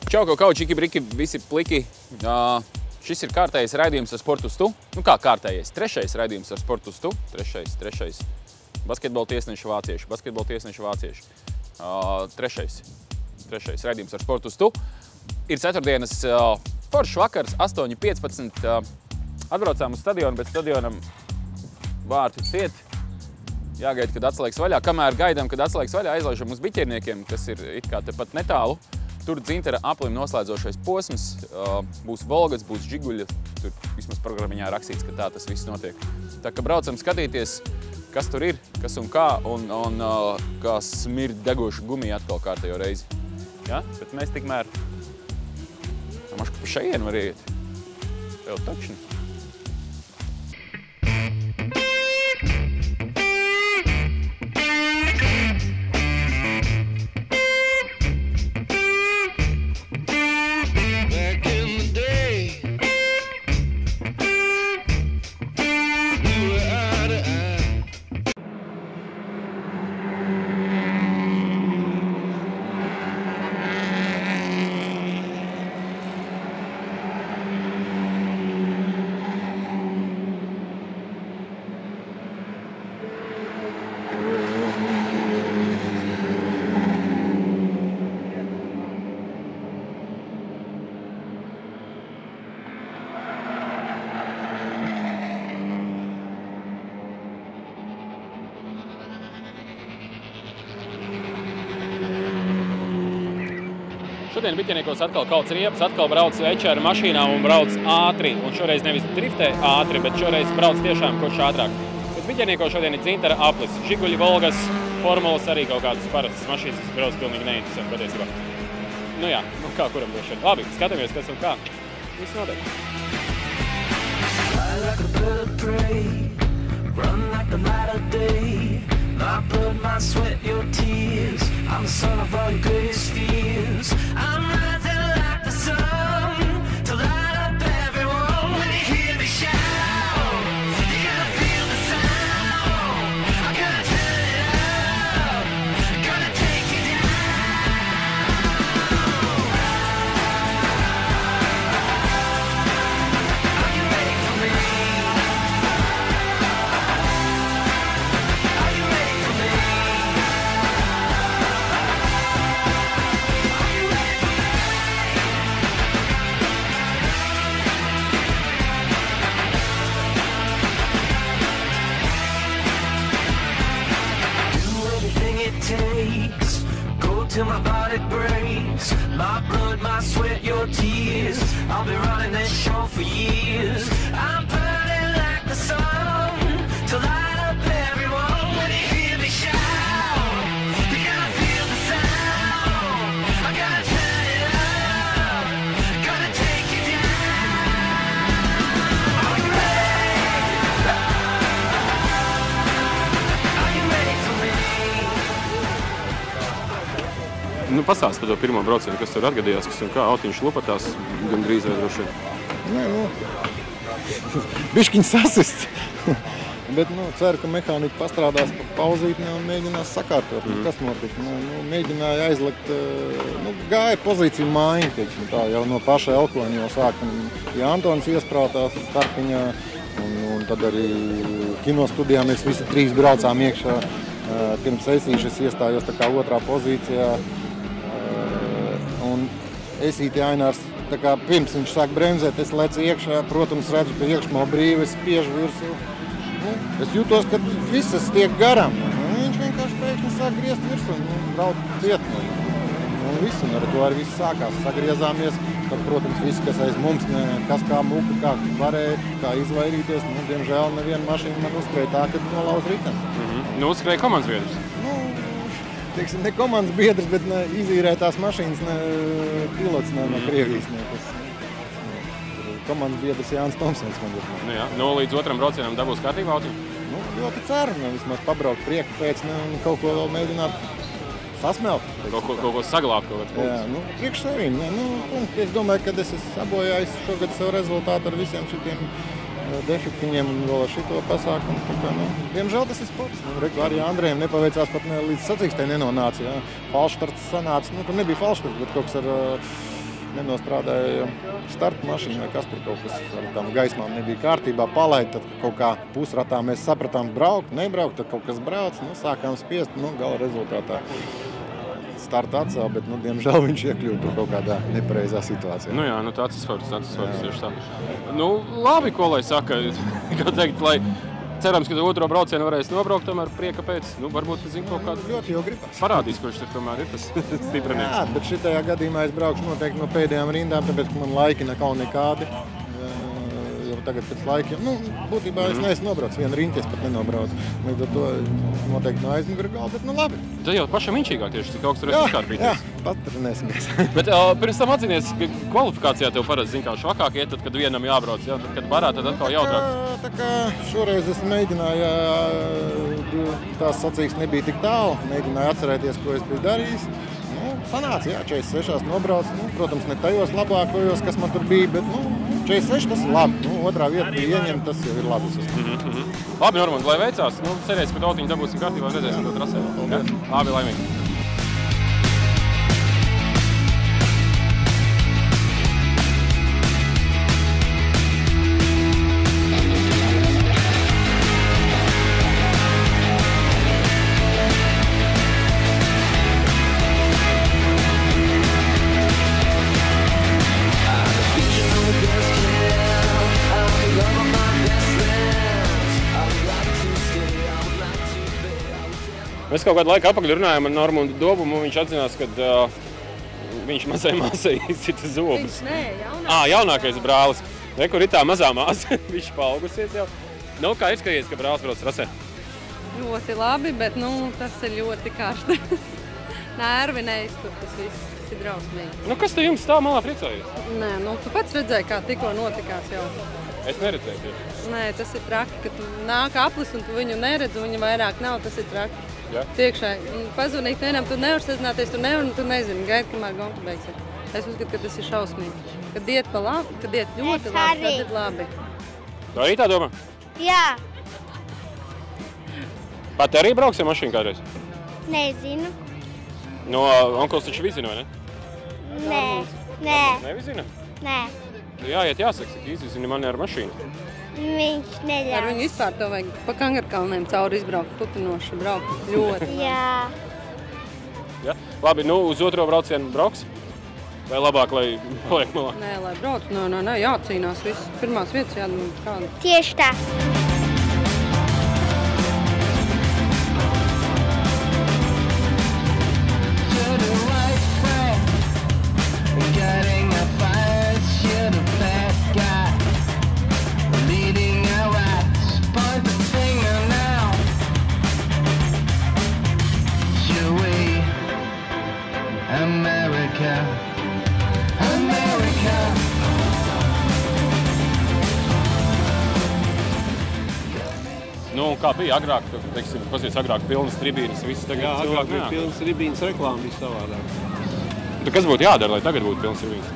Čau, kau, čiki, briki, visi pliki. Šis ir kārtējais raidījums ar Sportu uz tu. Nu kā kārtējais? Trešais raidījums ar Sportu uz tu. Trešais. Basketbola tiesneši vācieši. Trešais raidījums ar Sportu uz tu. Ir ceturtdienas foršs vakars, 8:15. Atbraucām uz stadionu, bet stadionam vārti ciet. Jāgaida, kad atslēgs vaļā. Kamēr gaidām, kad atslēgs vaļā, aizlaižam uz biķerniekiem, kas ir it kā tepat netālu. Tur Dzintara aplim noslēdzošais posms, būs Volgats, būs Žiguļa, tur vismaz programmiņā rakstīts, ka tā tas viss notiek. Tā kā braucam skatīties, kas tur ir, kas un kā, un kā smird degošu gumiju atkal kārtējo reizi. Ja? Bet mēs tikmēr, maška pa šajien var iet, tev tačni. Šodien biķerniekos atkal kauts riepas, atkal brauc veča ar mašīnām un brauc ātri. Un šoreiz nevis driftē ātri, bet šoreiz brauc tiešām kurš ātrāk. Pēc biķerniekos šodien ir Dzintara aplis. Žiguļi, Volgas, formulas arī kaut kādas parastas mašīnas, kas brauc pilnīgi neinteresē patiesībā. Nu jā, nu kā kuram došana. Labi, skatāmies, kas un kā. Viss notiek. My blood, my sweat, your tears. I'm the son of all your greatest fears. I'm rising like the sun to light up everyone. When you hear me shout, you gotta feel the sound. I'm gonna turn it up, gonna take you down. Are you ready for me? Till my body breaks, my blood, my sweat, your tears. I'll be running this show for years. I'm burning like the sun to light up everyone. When you hear me shout, you gotta feel the sound. I gotta turn it up, gonna take you down. Are you ready? Are you ready for me? Nu, pastāsti par to pirmo braucienu, kas tur atgadījās, kas un kā autiņš lupatās gandrīz vai droši vien? Nē, bišķiņ sasists. Bet, ceru, ka mehānika pastrādās pa pauzītni un mēģinās sakārtot. Kas notika? Mēģināja aizlikt, gāja pozīciju mājiņu, teiksim tā, jau no paša Elkoņa jau sākam. Ja Antons iesprātās starpiņā, un tad arī kinostudijā mēs visi trīs braucām iekšā. Pirms Esīšas iestājos tā kā otrā pozīcijā. Un Esīti Ainārs, tā kā pirms viņš sāk bremzēt, es lecu iekšā, protams, redzu, ka iekšmā brīvi, es spiežu virsū. Es jūtos, ka visas tiek garām. Viņš vienkārši pēkšņi sāk griezt virsū un brauc ciet. Un viss, un ar to arī viss sākās. Sagriezāmies, tad, protams, viss, kas aiz mums, kas kā muka, kā varēja, kā izvairīties. Diemžēl neviena mašīna man uzskrēja tā, kad nolauz riteni. Uzskrēja komandas biedrs? Teiksim, ne komandas biedrs, bet izīrētās mašīnas pilots no Krievijas. Komandas biedrs Jānis Tomsons man ir. Nu jā, līdz otram braucienam dabūs kārtībā autiņu? Ļoti ceru, vismaz pabraukt prieku pēc un kaut ko vēl mēģināt sasmelt. Kaut ko saglābt kaut kāds punkts. Jā, priekš sevīm. Es domāju, ka es esmu sabojājis šogad savu rezultātu ar visiem šitiem defektiņiem un vēl ar šito pasākumu. Kā, diemžēl tas ir sports. Arī Andrejam nepaveicās pat līdz sacīkstē nenonāca. Falšstarts sanāca, tur nebija falšstarts, bet kaut kas ar nenostrādāja starta mašīna vai kas tur kaut kas ar tām gaismām nebija kārtībā, palaid, tad kaut kā pusratā mēs sapratām braukt, nebraukt, tad kaut kas brauc, sākām spiest, gala rezultātā starta atcēl, bet, diemžēl viņš iekļūta tur kaut kādā nepareizā situācijā. Jā, tāds sports tieši tā. Labi, ko lai saka, kā teikt, lai cerams, ka otro braucienu varēs nobraukt, tomēr prieka pēc, varbūt, kaut kādu ļoti jau gribas. Parādīs, ko viņš tur tomēr ir tas stiprinājums. Jā, bet šitajā gadījumā es braukšu noteikti no pēdējām rindām, tāpēc, ka man laiki nekādi. Jau tagad pēc laikiem, būtībā es neesmu nobraucis, vienu rinti es pat nenobraucu. Līdz ar to noteikti no aizmugura gala, bet labi. Tad jau pašam inčīgāk tieši, cik augstu reiz izkārpīties. Jā, patrenēsimies. Bet pirms tam atzinies, ka kvalifikācijā tev parasti, kā švakāk iet, tad, kad vienam jābrauc, jā, tad, kad barā, tad atkal jautrāk. Tā kā šoreiz es mēģināju, tās sacīks nebija tik tālu, mēģināju atcerēties, ko es biju darījis. Sanāca, jā, 46 nobrauc, protams, ne tajos labākajos, kas man tur bija, bet 46 tas ir labi. Otrā vieta bija ieņemta, tas jau ir labi. Labi, Normand, lai veicās. Cerēsim, ka tautiņu dabūsim kārtībā, redzēsim to trasē. Labi, laimīgi. Mēs kaut kādu laiku apakaļ runājām ar Normundu Dobumu, viņš atzinās, ka viņš mazai māsai izcita zobus. Jaunākais brālis. Kur ir tā mazā māsa, viņš paaugusies jau. Kā ir skaties, ka brālis brauc trasē? Ļoti labi, bet tas ir ļoti karsti. Nervi neiztur, tas viss ir drausmīgi. Kas te jums stāv malā priecājies? Nē, tu pats redzēji, kā tikko notikās jau. Es neredzēju. Nē, tas ir traki, ka tu nāk aplis un tu viņu neredz, un viņa vairāk nav, tas ir traki. Ja? Priekšā. Pazvanīt vienam, tu nevar sazināties, tu nevar un tu nezini, gaidi, kamēr gonka beigsies. Es uzskatu, ka tas ir šausmīgi. Kad iet pa labi, kad iet ļoti labi, tad ir labi. Tu arī tā domā? Jā. Pat arī brauks ar mašīnu kādreiz? Nezinu. No onkuls taču vizina, vai ne? Nē. Nevizina? Nē. Jāiet jāsaka, cik izvizina mani ar mašīnu. Viņš neļaus. Ar viņu vispār to vajag pa Kangarkalniem cauri izbraukt, putinoši braukt ļoti. Jā. Ja? Labi, uz otro braucienu brauks? Vai labāk, lai paliek malā? Nē, lai brauc, nē, jācīnās viss. Pirmās vietas jādod kādu. Tieši tā. Kā bija agrāk, teiksim, pasies agrāk pilnas tribīnas, visas tagad cilvēki? Jā, agrāk bija pilnas tribīnas, reklāma bija savādāk. Kas būtu jādara, lai tagad būtu pilnas tribīnas?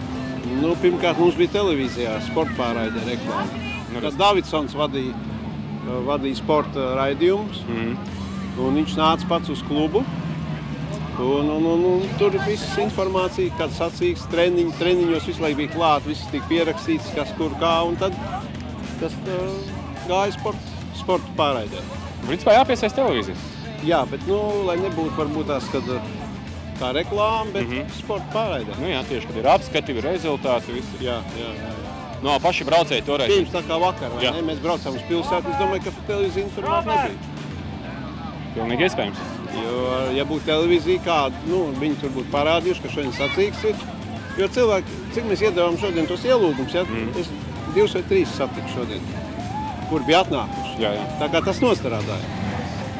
Pirmkārt, mums bija televīzijā sporta pārraidē reklāma. Kad Davidsons vadīja sporta raidījumus, un viņš nāca pats uz klubu, un tur viss informācija, kāds sacīgs, treniņos visu laiku bija klāt, viss tika pierakstīts, kas kur kā, un tad tas gāja sporta pārraidē. Principā jāpiesaist televīzijas? Jā, bet, lai nebūtu varbūt tās, kad tā reklāma, bet sporta pārraidē. Jā, tieši, kad ir apskati, rezultāti, visi. Jā. Paši braucēji toreiz. Pirms tā kā vakar, vai ne? Mēs braucām uz pilsētu, es domāju, ka televīzija informāti nebija. Pilnīgi iespējams. Jo, ja būtu televīzija kāda, viņi tur būtu parādījuši, ka šodien sacīks ir. Jo cilvēki, cik mēs iedevām šodien tos ielūgums, es 2 vai 3 satiku šodien, kur bija atnākuši. Jā. Tā kā tas nostrādāja.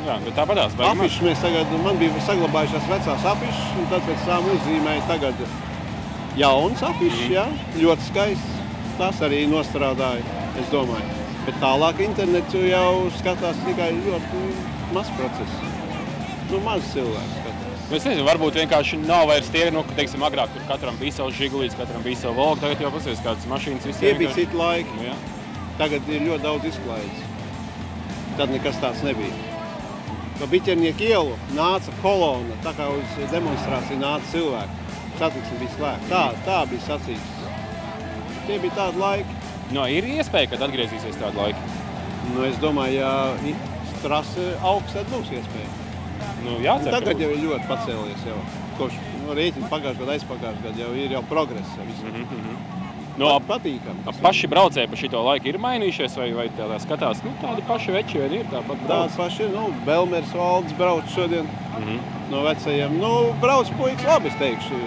Jā, bet tāpatās. Afišas mēs tagad, man bija saglabājušās vecās afišas, un tad pēc tām uzzīmēja tagad jaunas afišas, jā, ļoti skaists. Tas arī nostrādāja, es domāju. Bet tālāk internetu jau skatās tikai ļoti maz process. Maz cilvēks skatās. Es nezinu, varbūt vienkārši nav vairs tie, ka, teiksim, agrāk tur katram bija savs žigulīts, katram bija savu Volgu, tagad jau pasies kādas mašīnas visiem. Tie bija citi laiki. Tagad ir ļoti daudz izklaides. Tad nekas tāds nebija. Pa Biķernieku ielu nāca kolona, tā kā uz demonstrāciju nāca cilvēki. satiksme bija slēgta. Tā bija sacīts. Tie bija tādi laiki. No, ir iespēja, kad atgriezīsies tādu laiku? Nu, es domāju, ja trase augsts, tad būs iespēja. Nu, jācer, tagad jau ir ļoti pacēlies jau. Kopš rēķina pagājušajā gadu, aizpagājušajā gadu jau ir jau progress. No, patīkam. Paši braucēji pa šito laiku ir mainījušies vai tādā skatās? Nu, tādi paši veči vien ir tāpat brauc? Tādi paši, Belmers Valdes brauc šodien no vecajiem. Brauc puikas labi, es teikšu.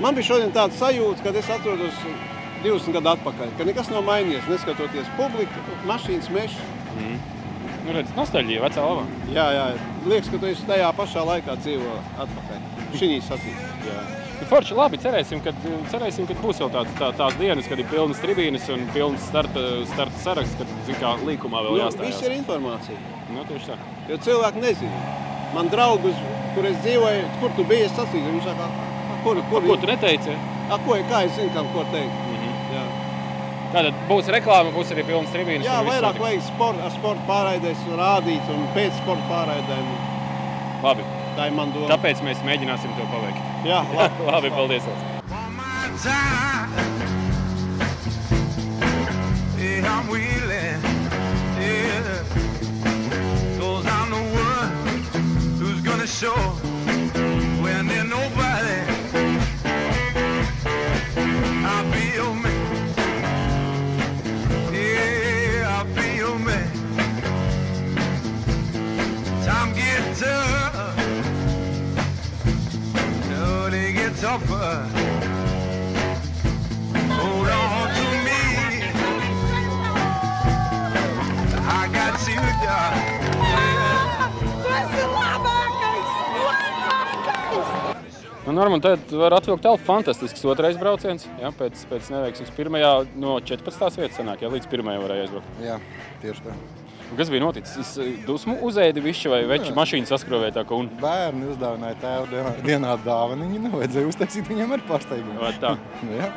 Man bija šodien tāda sajūta, kad es atrodos 20 gadu atpakaļ, ka nekas nav mainījies, neskatoties publika, mašīnas meši. Nu, redz, nostalģija vecā labā. Jā. Liekas, ka tu esi tajā pašā laikā dzīvo atpakaļ. Šī sacīs. Forši, labi, cerēsim, kad būs vēl tās dienas, kad ir pilnas tribīnes un pilnas starta saraksts, kad, zin kā, līkumā vēl jāstājās. Viss ir informācija. Tieši tā. Jo cilvēki nezina. Man draugus, kur es dzīvoju, kur tu biji, es sacīju, viņš saka, Ko tu neteici? Kā es zinu, ko teikt. Tātad būs reklāma, būs arī pilnas tribīnes. Jā, vairāk vajag sporta pārraidēs rādīt un pēc sporta pārraidēm. Labi. Tā ir man doma. Tāpēc mēs mēģināsim to paveikt. Jā, labi. Labi, paldies. Tougher. Hold on to me. I got you, darling. Tas ir labākais! Norman, tad var atvilkt telpu fantastisks otrais brauciens. Jā, pēc neveiksmes pirmajā no 14. vietas sanāk, jā, līdz pirmajai varēja aizbraukt. Jā, tieši tā. Kas bija noticis? Dusmu uzēdi višķi vai veči mašīnu saskrovēja tā, ka un? Bērni uzdāvināja tēva dienā dāvaniņu, nevajadzēja uztaisīt viņam ar pārsteigumu. Vai tā? Jā.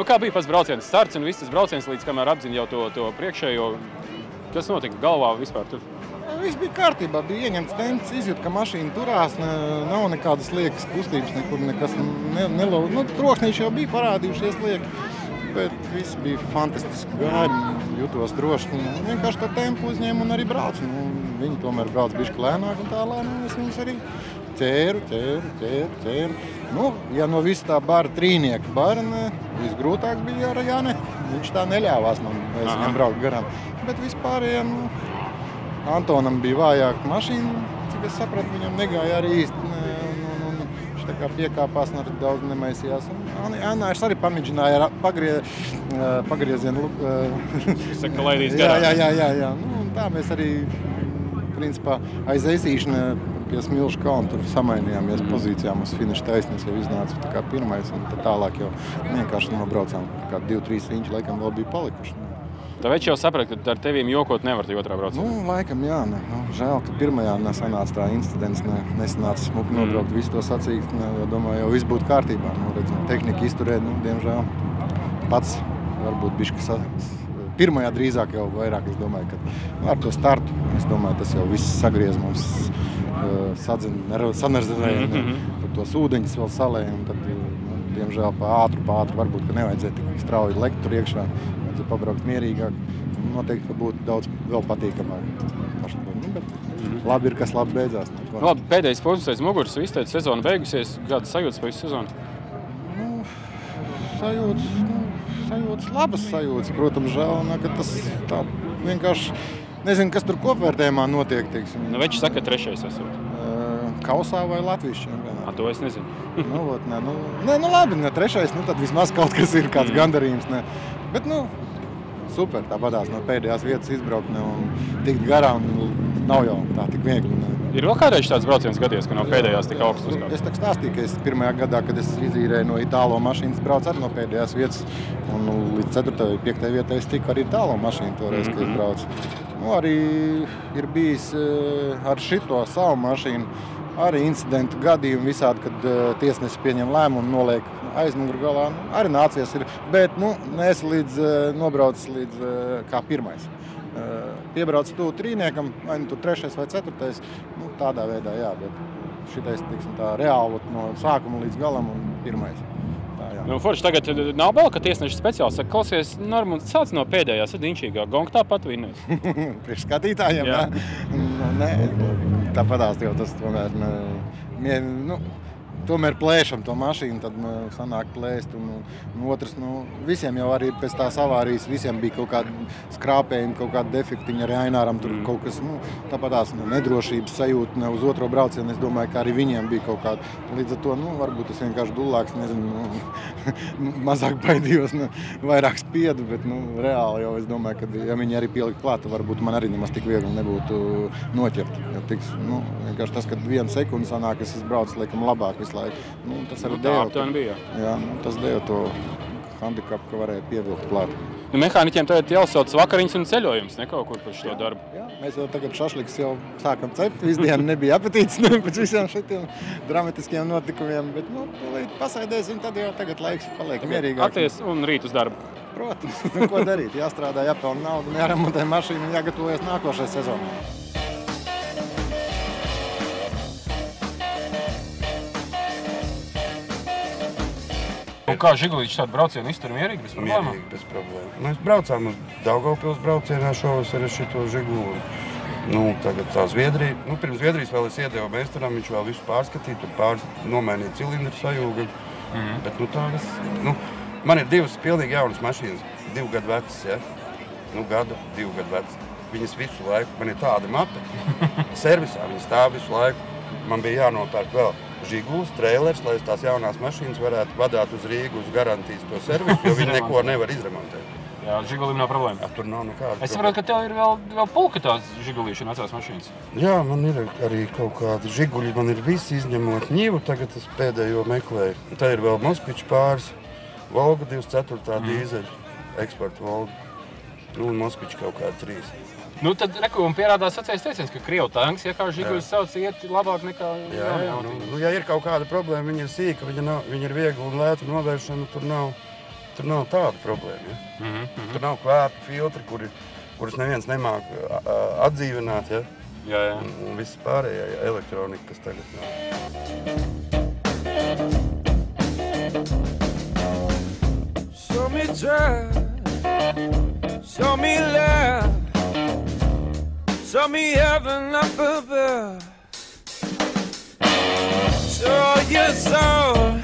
Kā bija pats brauciens? Starts un viss tas brauciens, līdz kamēr apzina jau to priekšējo. Kas notika galvā vispār tur? Viss bija kārtībā, bija ieņemts temps, izjūt, ka mašīna turās, nav nekādas liekas kustības, nekur nekas nelauž. Troksnīši jau bija parādījušies lieki. Bet viss bija fantastiski gāja, jutos droši. Vienkārši to tempu uzņēmu un arī braucu. Viņi tomēr brauc bišķi lēnāk un tā lēnāk. Es viņus arī ķēru. Ja no visa tā bara trīnieka bara, visgrūtāk bija ar Jāne. Viņš tā neļāvās man, es viņam braukt garām. Bet vispārējiem Antonam bija vājāka mašīna, cik es sapratu, viņam negāja arī īsti. Viņš tā kā piekāpās un arī daudz nemaisījās. Anārs arī pamēģināja pagriezienu. Saka, laidīs garām. Jā. Tā mēs arī, principā, aiz eisīšana pie Smilšu kalna tur samainījāmies pozīcijām uz finiša taisnes, jau iznāca tā kā pirmais, un tad tālāk jau vienkārši nobraucām. Tā kā 2-3 riņķi laikam vēl bija palikuši. Tā veči jau saprat, ka ar tevīm jokot nevar tie otrā braucienā? Laikam jā. Žēl, ka pirmajā nesanāca tā incidents, nesanāca smuki nobraukt, visu to sacīt. Domāju, jau viss būtu kārtībā. Tehnika izturēt, diemžēl pats varbūt bišķi pirmajā drīzāk jau vairāk, es domāju, ka ar to startu, es domāju, tas jau viss sagriez mums sanarzēja, tad tos ūdeņus vēl salēja, un tad, diemžēl, pa ātru, varbūt, ka nevajadzēja tik strauji lekt tur iekšā. Vajadzēja pabraukt mierīgāk. Noteikti, ka būtu daudz vēl patīkamāk. Bet labi ir, kas labi beidzās. Labi, pēdējais posms aiz muguras, viss teica, sezona beigusies. Kādas sajūtas pa visu sezonu? Sajūtas, labas sajūtas. Protams, žēl, ka tas tā vienkārši nezinu, kas tur kopvērtējumā notiek. Veči saka, trešais esot. Kausā vai Latvijas čempionātā? To es nezinu. Labi, trešais, tad vismaz kaut kas ir, kāds gandarījums. Bet, super, tāpatās no pēdējās vietas izbraukt un tikt garām, nav jau tā tik viegli. Ir vēl kādreiz tāds brauciens gadies, ka no pēdējās tik augsts uzkāpt? Es tā stāstīju, ka es pirmajā gadā, kad es izīrēju no Itālo mašīnas, braucu arī no pēdējās vietas, un līdz 4. vai 5. vietai es tiku arī Itālo mašīnu toreiz, kad es braucu. Arī ir bijis ar šito savu mašīnu, arī incidentu gadījumu visādi, kad tiesnesis pieņem lēmumu un noliek aizmuguru galā. Arī nācies ir, bet neesmu nobraucis līdz kā pirmais. Piebrauc tuvu trīniekam, vai tur 3. vai 4. Tādā veidā, jā, bet šitais, teiksim, tā reāli no sākuma līdz galam un pirmais. Tā, jā. Nu, forši tagad nav bail, ka tiesneši speciāli saka, klausies, Normund, sāc no pēdējās, tad inčīgā. Gonga tāpat vinnēs. Priekš skatītājiem, jā. Nē, tāpatās jau tas tomēr, tomēr plēšam to mašīnu, tad sanāk plēst. Un otrs, visiem jau arī pēc tās avārijas, visiem bija kaut kādi skrāpējumi, kaut kādi defektiņi arī Aināram. Tur kaut kas, tāpatās nedrošības sajūta uz otro braucienu. Es domāju, ka arī viņiem bija kaut kāda. Līdz ar to, varbūt es vienkārši dullāks, nezinu, mazāk baidījos, vairāk spiedu, bet, reāli jau es domāju, ka, ja viņi arī pielikt klāt, varbūt man arī nemaz tik viegli nebūtu noķert. Jo vienkārši tas, kad 1 sekundi sanāk, es braucu, laikam, labāk visu laiku. Tas arī bija. Jā, tas deva to handikapu, ka varēja pievilkt klāt. Mehāniķiem tagad jāuzsauc vakariņas un ceļojums, ne kaut kur par šo darbu. Jā, mēs jau tagad šašliks jau sākam cept. Visu dienu nebija apetīts pēc visiem šitiem dramatiskiem notikumiem, bet, pasēdēsim, tad jau tagad laiks paliek mierīgāk. Atties un rīt uz darbu. Protams, ko darīt? Jāstrādā, jāpelna naudu, jāremontē mašīnu un jāgatavojas nākošai sezonai. Un kā Žigulīši tādu braucienu iztur mierīgi, bez problēmām? Mierīgi, bez problēmām. Mēs braucām uz Daugavpils braucienā šovasar ar šito Žiguli. Tagad tā Zviedrija. Pirms Zviedrijas vēl es iedevu meistaram, viņš vēl visu pārskatīja, tur nomainīja cilindru sajūgu. Bet tā viss. Man ir 2 pilnīgi jaunas mašīnas, 2 gadu vecas, ja? Gadu, 2 gadu vecas. Viņas visu laiku, man ir tāda mape. Servisā viņas stāv visu laiku. Man bija jānopērk vēl Žiguls, treilers, lai es tās jaunās mašīnas varētu vadāt uz Rīgu uz garantijas to servisu, jo viņi neko nevar izremontēt. Jā, Žigulim nav problēma. Tur nav nekāda problēma. Es saprotu, ka tev ir vēl pulka tās Žigulīši un vecās mašīnas. Jā, man ir arī kaut kādi Žiguļi, man ir visi izņemot Ņivu, tagad es pēdējo meklēju. Tā ir vēl Moskvičs pāris, Volga 24. dīzeļa, eksporta Volga, un Moskvičs kaut kādi 3. Tad un pierādās sacējis teiciens, ka Krievu tanks, ja kā Žiguļs sauc, iet labāk nekā... Ja ir kaut kāda problēma, viņa ir sīka, viņa ir viegla un lēta novēršana, tur nav tāda problēma. Ja? Tur nav kvēpi filtri, kurus neviens nemāk atdzīvināt, ja? Jā. Un viss pārējā elektronika, kas tagad nav. Show me drive, show me love. Show me heaven up above. Show your soul,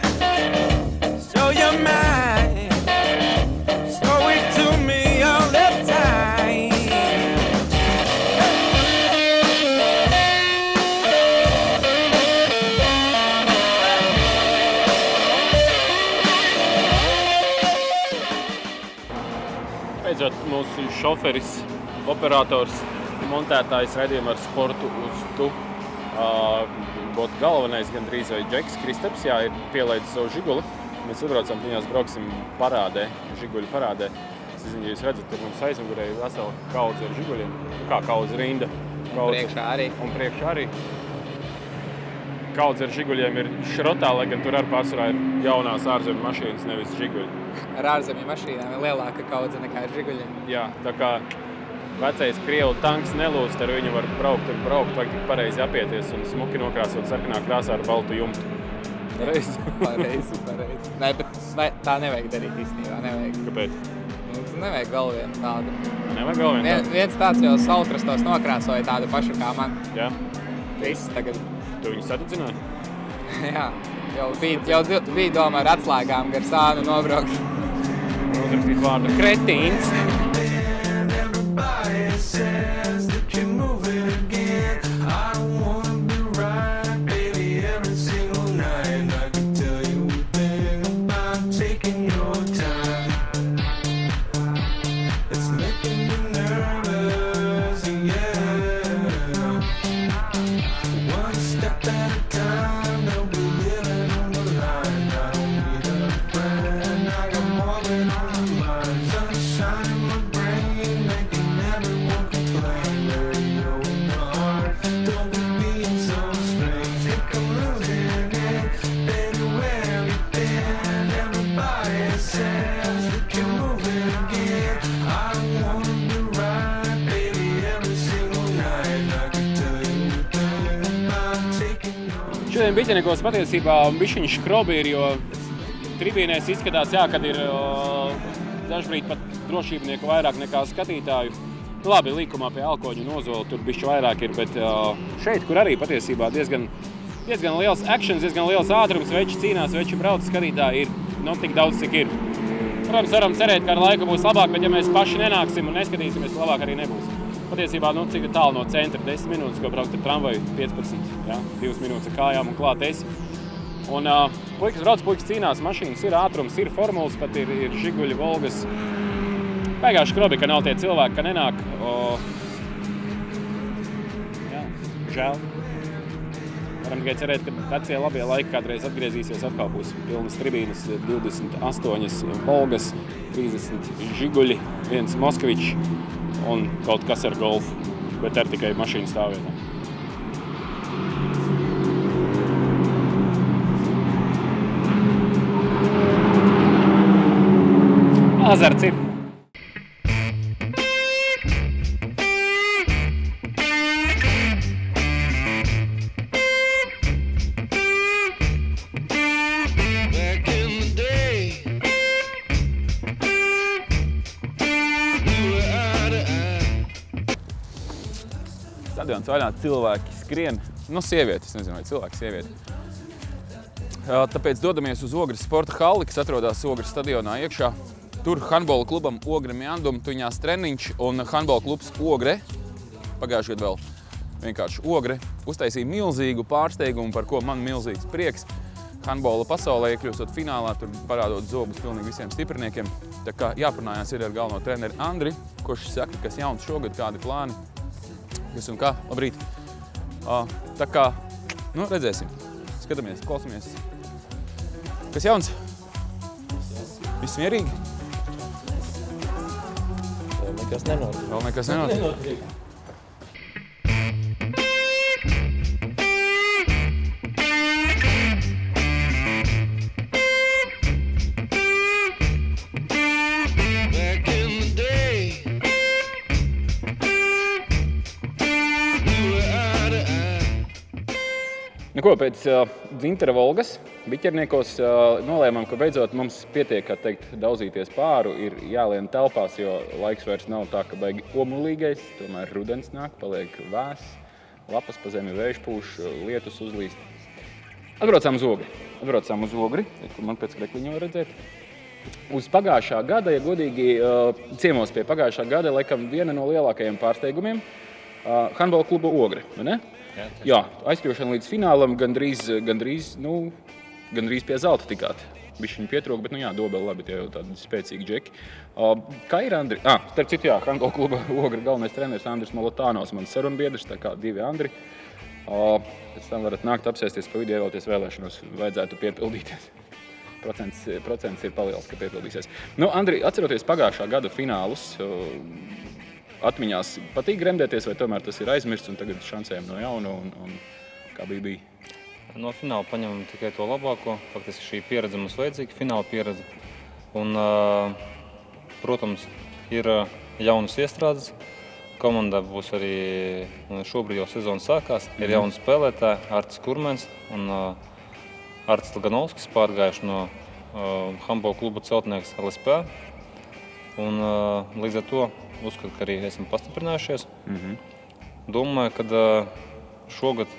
show your mind. Show it to me all the time. Beidzot, mūsu šoferis, operators, montētājs raidījumā ar sportu uz tu. Būtu galvenais gandrīz vai Džeks Kristaps, ir pielaidis savu Žiguli. Mēs atbraucam, viņās brauksim parādē, Žiguļu parādē. Es zinu, ja jūs redzat, tur mums aizmugurē vesela kaudze ar Žiguļiem. Kā kaudze rinda. Un priekšā arī. Kaudze ar Žiguļiem ir šrotā, lai gan tur ar pārsvarā ir jaunās ārzemju mašīnas, nevis Žiguļi. Ar ārzemju mašīnām ir lielāka kaudze nekā ar Žiguļiem. Jā, tā kā vecais Krievu tanks nelūst, ar viņu var braukt, vajag tik pareizi apieties un smuki nokrāsot sarkanā krāsā ar baltu jumtu. Pareizi? Pareizi. Nē, bet tā nevajag darīt īstenībā, nevajag. Kāpēc? Nevajag galvienu tādu. Nevajag galvienu tādu? Viens tāds jau Saltrastos nokrāsoja tādu pašu kā man. Jā. Viss tagad. Tu viņu sadedzināji? Jā, jau bija doma ar atslēgām gar sānu nobraukt. Uzrakstīt vārdu kretīns. Says that you're moving again. I don't wanna be right, baby, every single night. I can tell you a thing about taking your time. It's making me nervous, yeah. One step at a time, they'll be living on the line. I don't need a friend, I got more than on my mind. Sunshine in my brain, making everyone complain. Šodien biķerniekos patiesībā bišķiņš skrobi ir, jo tribīnēs izskatās, jā, kad ir dažbrīd pat drošībnieku vairāk nekā skatītāju. Nu, labi, līkumā pie Alkoņu un Ozola tur bišķi vairāk ir, bet šeit, kur arī patiesībā diezgan liels actions, diezgan liels ātrums, veči cīnās, veči brauc, skatītāji ir, nu, tik daudz, cik ir. Protams, varam cerēt, ka ar laiku būs labāk, bet ja mēs paši nenāksim un neskatīsimies, labāk arī nebūs. Patiesībā, nu, cik tālu no centra 10 minūtes, ko braukt ar tramvaju 15, jā, 2 minūtes ar kājām un klāt esi. Un puikas brauc, puikas cīnās, mašīnas ir ātrums, ir formulas, pat ir Žiguļi, Volgas. Beigās skrobi, ka nav tie cilvēki, ka nenāk. Jā, žēl. Varam tikai cerēt, ka vecie labie laiki kādreiz atgriezīsies, atkal būs pilnas tribīnes, 28 Volgas, 30 Žiguļi, 1 Moskvičs un kaut kas ar golfu, bet ar tikai mašīnu stāvvietā. Azarts ir. Stadions vaļā, cilvēki skrien, nu sievietes, nezinu, vai cilvēki sievieti. Tāpēc dodamies uz Ogres sporta halli, kas atrodas Ogres stadionā iekšā. Tur handbola klubam Ogre Mjandum tuņās treniņš un handbola klubs Ogre, pagājuši gadu vēl vienkārši Ogre, uztaisīja milzīgu pārsteigumu, par ko man milzīgs prieks. Handbola pasaulē iekļūstot finālā, tur parādot zobus pilnīgi visiem stipriniekiem. Tā kā jāparunājās ir ar galveno treneri Andri, kurš saka, kas jauns šogad, kādi plāni. Kas un kā, labrīt. Tā kā, nu, redzēsim. Skatāmies, klausamies. Kas jauns? Viss mierīgi? Vēl nekas nenotiek. Vēl nekas nenotiek. Nu ko, pēc Dzintara Volgas biķerniekos nolēmām, ka beidzot mums pietiek, kā teikt, daudzīties pāru, ir jālien telpās, jo laiks vairs nav tā, ka baigi omulīgais, tomēr rudens nāk, paliek vēss, lapas pa zemi vējš pūš, lietus uzlīst. Atbraucām uz Ogri, kur man pēc krekliņa var redzēt. Uz pagājušā gada, ja godīgi ciemos pie pagājušā gada, laikam viena no lielākajiem pārsteigumiem handbola kluba Ogre, vai ne? Jā, aizkļūšana līdz finālam gandrīz pie zelta tikāt. Bišķiņi pietrūka, bet, nu jā, dobeli labi, tie jau tādi spēcīgi džeki. Kā ir Andri? Starp citu, jā, handbola kluba Ogre galvenais treneris Andris Molotānovs, mans sarunbiedrs, tā kā 2 Andri. Pēc tam varat nākt apsēsties pa vidu, ievēlties vēlēšanos, vajadzētu piepildīties. Procents ir paliels, ka piepildīsies. Nu, Andri, atceroties pagājušā gada finālus, atmiņās patīk gremdēties, vai tomēr tas ir aizmirsts un tagad šansējam no jauna un kā bija? No fināla paņemam tikai to labāko. Faktiski šī pieredze mums vajadzīga, fināla pieredze. Un, protams, ir jaunas iestrādes. Komanda būs arī, šobrīd jau sezona sākās, ir jauni spēlētāji, Artis Kurmens un Artis Lganovskis, pārgājuši no handbola kluba Celtnieks LSP. Un līdz ar to uzskatu, ka arī esam pastiprinājušies. Domāju, ka šogad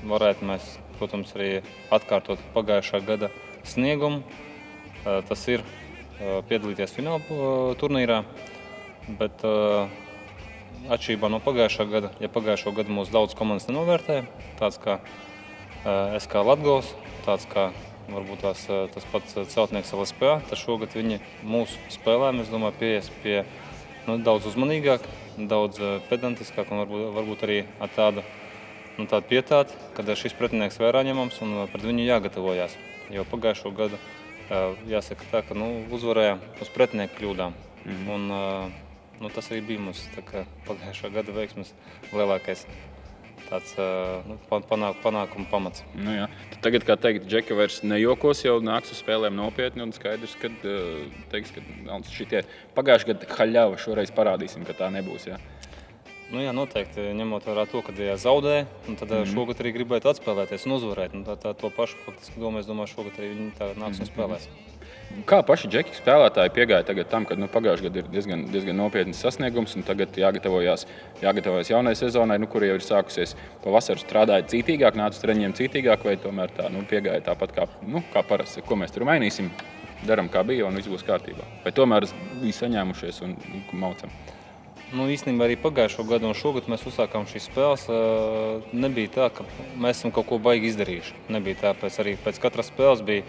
varētu mēs, protams, arī atkārtot pagājušā gada sniegumu. Tas ir piedalīties fināla turnīrā, bet atšķirībā no pagājušā gada, ja pagājušo gadu mūs daudz komandas nenovērtēja, tāds kā SK Latgals, tāds kā varbūt tas pats Celtnieks LSP, tad šogad viņi mūsu spēlēm, es domāju, pieies pie daudz uzmanīgāk, daudz pedantiskāk un varbūt arī ar tādu pietāti, kad šis pretinieks vērā ņemams un pret viņu jāgatavojās. Jo pagājušo gadu jāsaka tā, ka uzvarējām uz pretinieku kļūdām. Un tas arī bija mums pagājušā gada veiksmes lielākais tāds panākuma pamats. Nu jā. Tagad, kā teikt, Džeka vairs nejokos, jau nāks uz spēlēm nopietni un skaidrs, kad teiks, ka šitie pagājuši gadu haļļava šoreiz parādīsim, ka tā nebūs, jā? Nu jā, noteikti, ņemot vērā to, ka ja zaudē, tad šogad arī gribētu atspēlēties un uzvarēt. To pašu faktiski domāju, šogad arī viņi tā nāks un spēlēs. Kā paši džeki spēlētāji piegāja tagad tam, ka pagājušajā gadā ir diezgan nopietnas sasniegums un tagad jāgatavojas jaunai sezonai, kur jau ir sākusies pavasaru strādājot cītīgāk, nāca uz treniņiem cītīgāk, vai tomēr tā piegāja tāpat kā parasti, ko mēs tur mainīsim, daram kā bija un viss būs kārtībā. Vai tomēr bija saņēmušies un maucam? Īstenībā arī pagājušo gadu un šogad mēs uzsākām šīs spēles. Nebija tā, ka mēs esam kaut ko baigi izdarījuši. Nebija tāpēc arī pēc katras spēles bija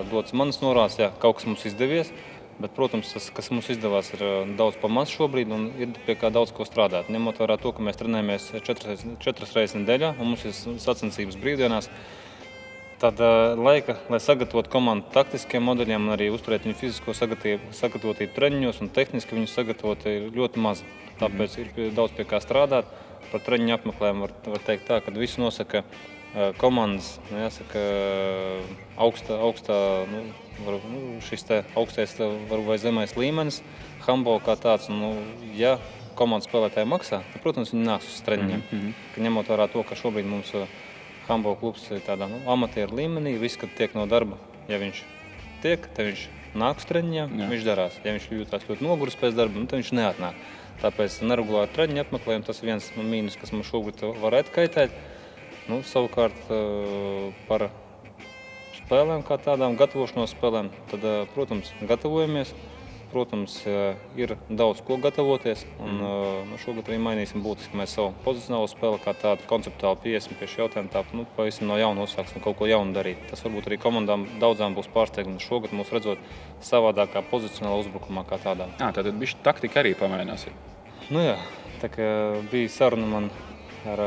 dots manas norādes, jā, kaut kas mums izdevies. Bet, protams, tas, kas mums izdevās, ir daudz pa maz šobrīd un ir pie kā daudz ko strādāt. Ņemot vērā to, ka mēs trenējamies 4 reizes nedēļā un mums ir sacensības brīvdienās, tad laika, lai sagatavotu komandu taktiskiem modeļiem un arī uzturēt viņu fizisko sagatavotību treniņos un tehniski viņu sagatavot ir ļoti maza. Tāpēc ir daudz pie kā strādāt. Par treniņu apmeklējumu var teikt tā, ka visu nosaka komandas, jāsaka, šis te augstais vai zemais līmenis, handbola kā tāds. Ja komandas spēlētāji maksā, tad, protams, viņi nāks uz treniņiem. Ņemot vērā to, ka šobrīd mums handbola klubs ir tādā amatieru līmenī, viss, kad tiek no darba, ja viņš tiek, tad viņš nāk uz treniņiem, viņš darās. Ja viņš jūtās ļoti noguris pēc darba, tad viņš neatnāk. Tāpēc neregulāri treniņu apmeklējumu, tas ir viens mīnus, kas mums šogad varētu kaitēt. Savukārt par spēlēm kā tādām, gatavošanos spēlēm, tad, protams, gatavojamies. Protams, ir daudz ko gatavoties, un šogad arī mainīsim būtiski mēs savu pozicionālo spēli, kā tādu konceptuāli piesim pie šī jautājuma, tā pavisam no jauna uzsāksim kaut ko jaunu darīt. Tas varbūt arī komandām daudzām būs pārsteigums šogad mūs redzot savādākā pozicionāla uzbrukumā kā tādā. Tātad bišķi taktika arī pamainās. Jā, tā kā bija saruna ar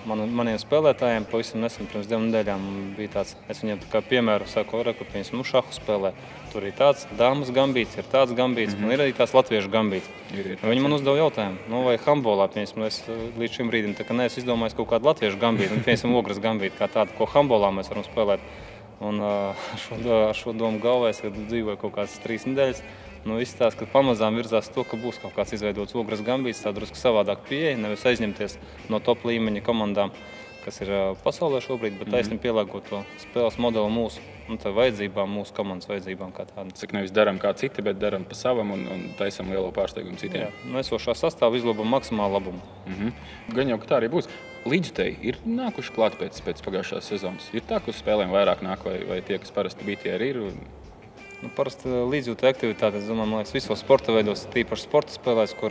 maniem spēlētājiem, pavisam nesen pirms 2 nedēļām bija tāds, es viņiem tā kā piemēru saku, piemēram, šahu spēlē. Tur ir tāds dāmas gambīts, ir tāds gambīts, un ir arī tāds latviešu gambīts. Viņi man uzdeva jautājumu, vai handbolā, piemēram, es līdz šim brīdim tā kā neesmu izdomājis kaut kādu latviešu gambītu, un piemēram, ogras gambītu kā tādu, ko handbolā mēs varam spēlēt. Un ar šo domu galvā es dzīvoju kaut kādas 3 nedēļas. Izstāst, ka pamazām virzās to, ka būs kaut kāds izveidots ogras gambīts, tā drusku savādāk pieeja, nevis aizņemties no top līmeņa komandām, kas ir pasaulē šobrīd, bet taisni pielāgot to spēles modeli mūsu vajadzībām, mūsu komandas vajadzībām kā tādu. Cik nevis daram kā citi, bet daram pa savam un taisam lielo pārsteigumu citiem. Jā, esošā sastāvu izlabam maksimālu labumu. Gan jau, ka tā arī būs. Līdzjutēji ir nākuši klāt pēc pagājušās sezonas. Ir tā, ka uz spēlēm vairāk nāk vai tie, kas parasti bija, tie arī ir? Parasti līdzjūta aktivitāte, es domāju, man liekas, visos sporta veidos, tīpaši sporta spēlēs, kur,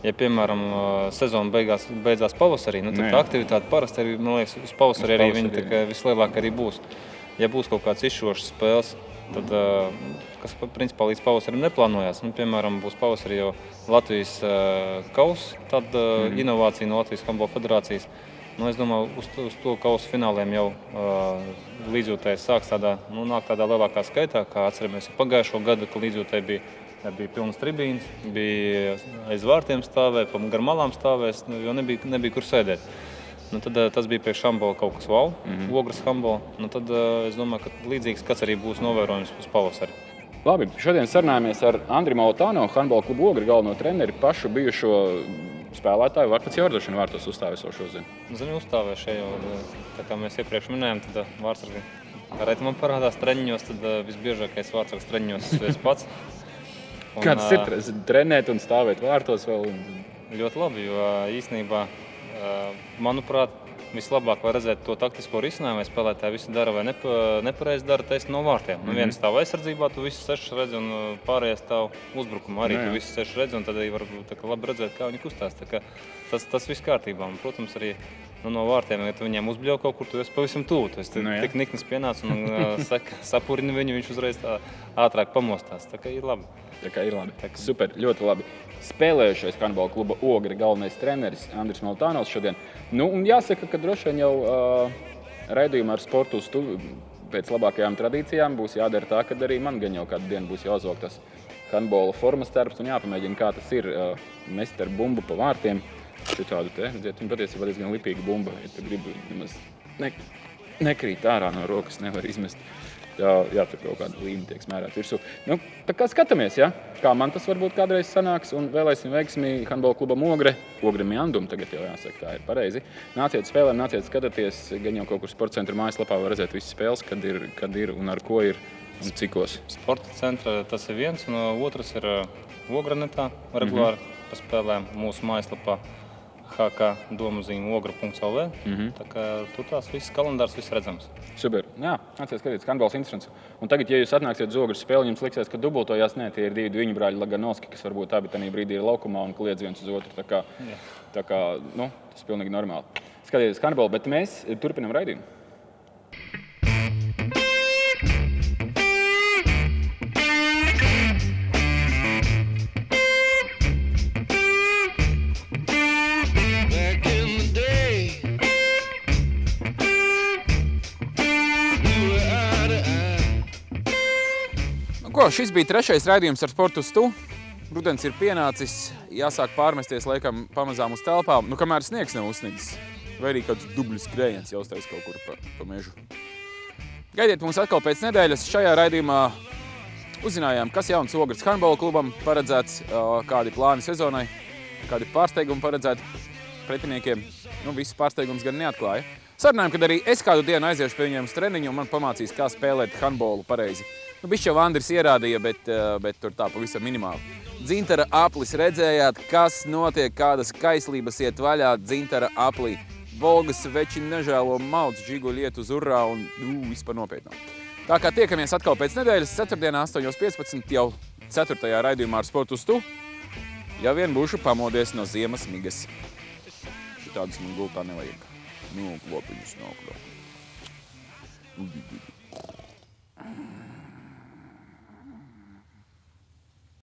ja, piemēram, sezona beidzās pavasarī, tad tā aktivitāte parasti arī, man liekas, uz pavasarī arī viņa vislielāk arī būs. Ja būs kaut kāds izšķirošs spēles, tad, kas, principā, līdz pavasarim neplānojās, piemēram, būs pavasarī jau Latvijas kauss, tad inovācija no Latvijas handbola federācijas. Es domāju, uz to kausu fināliem jau līdzjūtēji sāks nāk tādā lielākā skaitā, kā atceramies pagājušo gadu, ka līdzjūtēji bija pilnas tribīnas, bija aiz vārtiem stāvēja, gar malām stāvēs, jo nebija kur sēdēt. Tad tas bija priekš handbola kaut kas wow, ogras handbola. Tad es domāju, ka līdzīgs kāds arī būs novērojums uz pavasari. Labi, šodien sarunājamies ar Andri Molotāno, handbola klubu Ogri galveno treneri, pašu bijušo spēlētāju. Vārds Jordošana vārtos uzstāvēs šo zinu. Zinu, uzstāvēšu jau, tā kā mēs iepriekš minējām, tad vārdsargi, kā reti man parādās treniņos, tad visbiežākais vārdsargs treniņos es pats. Kāds ir trenēt un stāvēt vārtos vēl? Ļoti labi, jo īstenībā, manuprāt, vislabāk var redzēt to taktisko risinājumu, vai spēlētāji visu dara vai nepareizi dara taisni no vārtiem. Viens stāv aizsardzībā, tu visus 6 redzi, un pārējais stāv uzbrukumā arī tu visus 6 redzi, un tad arī var labi redzēt, kā viņi kustās. Tas viss kārtībā. Un, protams, arī no vārtiem, ja tu viņiem uzbļauj kaut kur, tu esi pavisam tuvu. Tu esi tik niknis pienāc un sapurini viņu, viņš uzreiz tā ātrāk pamostās. Tā kā ir labi. Super, ļoti labi. Spēlējušais handbola kluba Ogri galvenais treneris Andris Molotānovs šodien. Un jāsaka, ka droši vien jau raidījumā ar sportu pēc labākajām tradīcijām būs jādara tā, ka arī man gan jau kādu dienu būs jāuzvalk tas handbola formas darbs un jāpamēģina, kā tas ir mest ar bumbu pa vārtiem. Šitādu te, redziet, un patiesībā diezgan lipīga bumba, ja tu gribi nemaz nekrīt ārā no rokas, nevar izmest. Jā, tur kaut kāda līme tiek smērēt virsū. Nu, tā kā skatāmies, ja? Kā man tas varbūt kādreiz sanāks, un vēlēsim veiksmi handbola klubam Ogre Miandum, tagad jau jāsaka, tā ir pareizi. Nāciet spēlēm, nāciet skatāties, gan jau kaut kur sporta centra mājaslapā var redzēt visas spēles, kad ir un ar ko ir un cikos. Sporta centra tas ir viens, un otrs ir Ogranetā regulāri pa spēlēm mūsu mājaslapā hkdomazīme.ogra.lv. Tā kā tur tās visas kalendārs, viss redzams. Super. Jā, nāciet skatīties, handbols interesants. Un tagad, ja jūs atnāksiet uz Ogras spēli, jums liksies, ka dubultojās, nē, tie ir divi viņu brāļi Laganovski, kas varbūt abi tanī brīdī ir laukumā un kliedz viens uz otru. Tā kā, nu, tas ir pilnīgi normāli. Skatieties handbolu, bet mēs turpinam raidījumu. Šis bija trešais raidījums ar Sportu uz tu. Rudens ir pienācis, jāsāk pārmesties laikam pamazām uz telpām. Nu, kamēr sniegs nav uzsnidzis, vai arī kāds dubļu skrējiens jāuztais kaut kur pa mežu. Gaidiet mums atkal pēc nedēļas. Šajā raidījumā uzzinājām, kas jauns Ogres handbola klubam paredzēts, kādi plāni sezonai, kādi pārsteigumi paredzēti pretiniekiem. Nu, viss pārsteigums gan neatklāja. Sarunājām, kad arī es kādu dienu aiziešu pie viņiem uz treniņu un man pamācīs, kā spēlēt handbolu pareizi. Nu, bišķi jau Andris ierādīja, bet tur tā pavisam minimāli. Dzintara aplis redzējāt, kas notiek, kādas kaislības iet vaļā dzintara aplī. Volgas veči nežēlo mauc, žiguļi iet uz urrā un vispār nopietnā. Tā kā tiekamies atkal pēc nedēļas, ceturtdienā 8:15 jau 4. raidījumā ar Sportu uz tu. Ja vien būšu pamodies no ziemas migas. Šitādus man gultā nevajag. Nu, lopiņus nav.